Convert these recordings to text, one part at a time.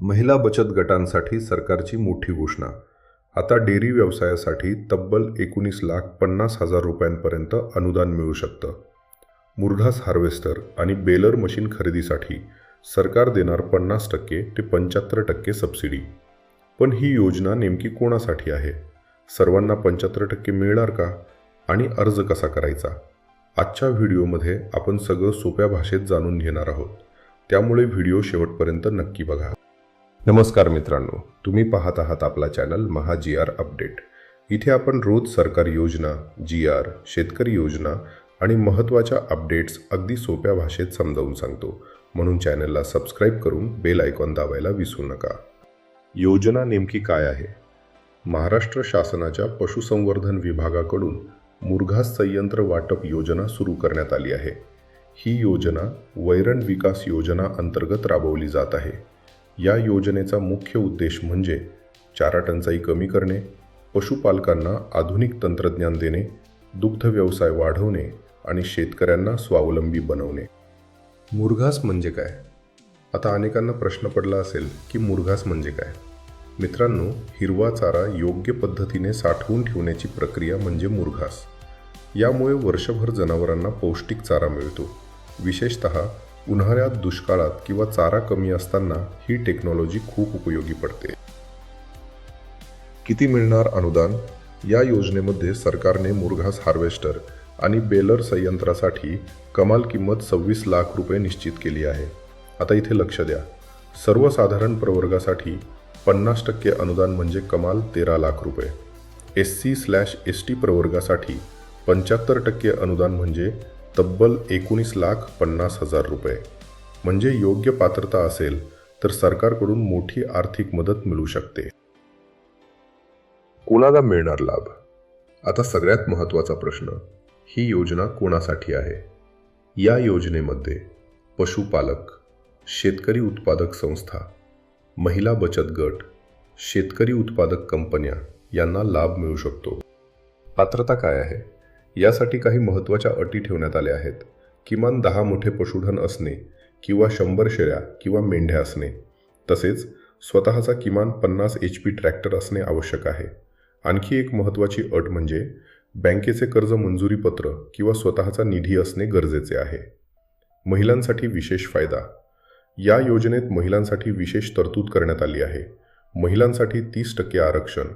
महिला बचत गटांसाठी सरकारची मोठी घोषणा. आता डेअरी व्यवसायासाठी तब्बल 19,50,000 रुपयांपर्यंत अनुदान मिळू शकतं. मुरघास हार्वेस्टर आणि बेलर मशीन खरेदीसाठी सरकार देणार 50% ते 75% सबसिडी. पण ही योजना नेमकी कोणासाठी आहे? सर्वांना 75% मिळणार का? आणि अर्ज कसा करायचा? आजच्या व्हिडिओमध्ये आपण सगळं सोप्या भाषेत जाणून घेणार आहोत. त्यामुळे व्हिडिओ शेवटपर्यंत नक्की बघा. नमस्कार मित्रांनो, तुम्ही पाहत आहात आपला चॅनल महा GR अपडेट. इथे आपण रोज सरकारी योजना, GR, शेतकरी योजना आणि महत्त्वाच्या अपडेट्स अगदी सोप्या भाषेत समजावून सांगतो. म्हणून चॅनलला सबस्क्राईब करून बेल आयकॉन दाबायला विसरू नका. योजना नेमकी काय आहे? महाराष्ट्र शासनाच्या पशुसंवर्धन विभागाकडून मुरघास संयंत्र वाटप योजना सुरू करण्यात आली आहे. ही योजना वैरण विकास योजना अंतर्गत राबवली जात आहे. या योजनेचा मुख्य उद्देश म्हणजे चारा टंचाई कमी करणे, पशुपालकांना आधुनिक तंत्रज्ञान देणे, दुग्ध व्यवसाय वाढवणे आणि शेतकऱ्यांना स्वावलंबी बनवणे. मुरघास म्हणजे काय? आता अनेकांना प्रश्न पडला असेल की मुरघास म्हणजे काय? मित्रांनो, हिरवा चारा योग्य पद्धतीने साठवून ठेवण्याची प्रक्रिया म्हणजे मुरघास. यामुळे वर्षभर जनावरांना पौष्टिक चारा मिळतो. विशेषतः उन्हाळ्यात, दुष्काळात किंवा चारा कमी असताना ही टेक्नॉलॉजी खूप उपयोगी पडते. किती मिळणार अनुदान? या योजनेमध्ये सरकारने मुरघास हार्वेस्टर आणि बेलर संयंत्रासाठी कमाल किंमत 26 लाख रुपये निश्चित केली आहे. आता इथे लक्ष द्या. सर्वसाधारण प्रवर्गासाठी 50% अनुदान म्हणजे कमाल 13 लाख रुपये. SC/ST प्रवर्गासाठी 75% अनुदान म्हणजे तब्बल 19,50,000 रुपये. म्हणजे योग्य पात्रता असेल तर सरकारकडून मोठी आर्थिक मदत मिळू शकते. कोणाला मिळणार लाभ? आता सगळ्यात महत्त्वाचा प्रश्न, ही योजना कोणासाठी आहे? या योजनेमध्ये पशुपालक, शेतकरी उत्पादक संस्था, महिला बचत गट, शेतकरी उत्पादक कंपन्या यांना लाभ मिळू शकतो. पात्रता काय आहे? यासाठी काही महत्त्वाच्या अटी ठेवण्यात आल्या आहेत. किमान 10 मोठे पशुधन असणे किंवा 100 शेळ्या किंवा मेंढ्या असणे. तसेच स्वतःचा किमान 50 HP ट्रॅक्टर असणे आवश्यक आहे. आणखी एक महत्त्वाची अट म्हणजे बँकेचे कर्ज मंजुरी पत्र किंवा स्वतःचा निधी असणे गरजेचे आहे. महिलांसाठी विशेष फायदा. या योजनेत महिलांसाठी विशेष तरतूद करण्यात आली आहे. महिलांसाठी 30% आरक्षण,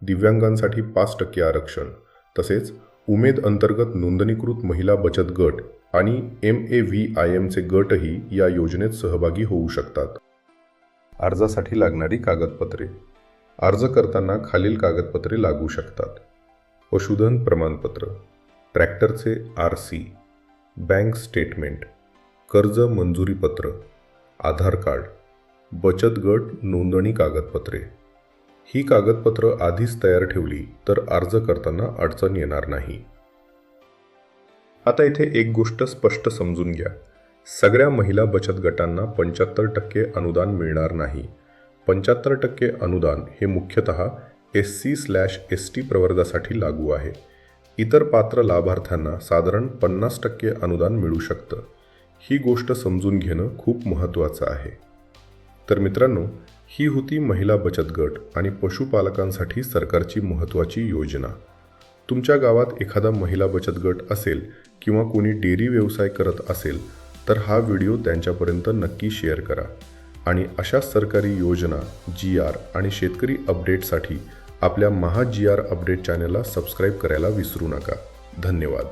दिव्यांगांसाठी 5% आरक्षण, तसेच उमेद अंतर्गत नोंदणीकृत महिला बचत गट आणि MAVIMचे गटही या योजनेत सहभागी होऊ शकतात. अर्जासाठी लागणारी कागदपत्रे. अर्ज करताना खालील कागदपत्रे लागू शकतात. पशुधन प्रमाणपत्र, ट्रॅक्टरचे RC, बँक स्टेटमेंट, कर्ज मंजुरी पत्र, आधार कार्ड, बचत गट नोंदणी कागदपत्रे. ही कागदपत्र आधीच तयार ठेवली तर अर्ज करताना अडचण येणार नाही. आता इथे एक गोष्ट स्पष्ट समजून घ्या. सगळ्या महिला बचत गटांना 75% अनुदान मिळणार नाही. 75% अनुदान हे मुख्यतः SC/ST प्रवर्गासाठी लागू आहे. इतर पात्र लाभार्थ्यांना साधारण 50% अनुदान मिळू शकतं. ही गोष्ट समजून घेणं खूप महत्त्वाचं आहे. तर मित्रांनो, ही होती महिला बचत गट आणि पशुपालकांसाठी सरकारची महत्त्वाची योजना. तुमच्या गावात एखादा महिला बचत गट असेल किंवा कोणी डेअरी व्यवसाय करत असेल तर हा व्हिडिओ त्यांच्यापर्यंत नक्की शेअर करा. आणि अशा सरकारी योजना, GR आणि शेतकरी अपडेटसाठी आपल्या महा GR अपडेट चॅनलला सबस्क्राईब करायला विसरू नका. धन्यवाद.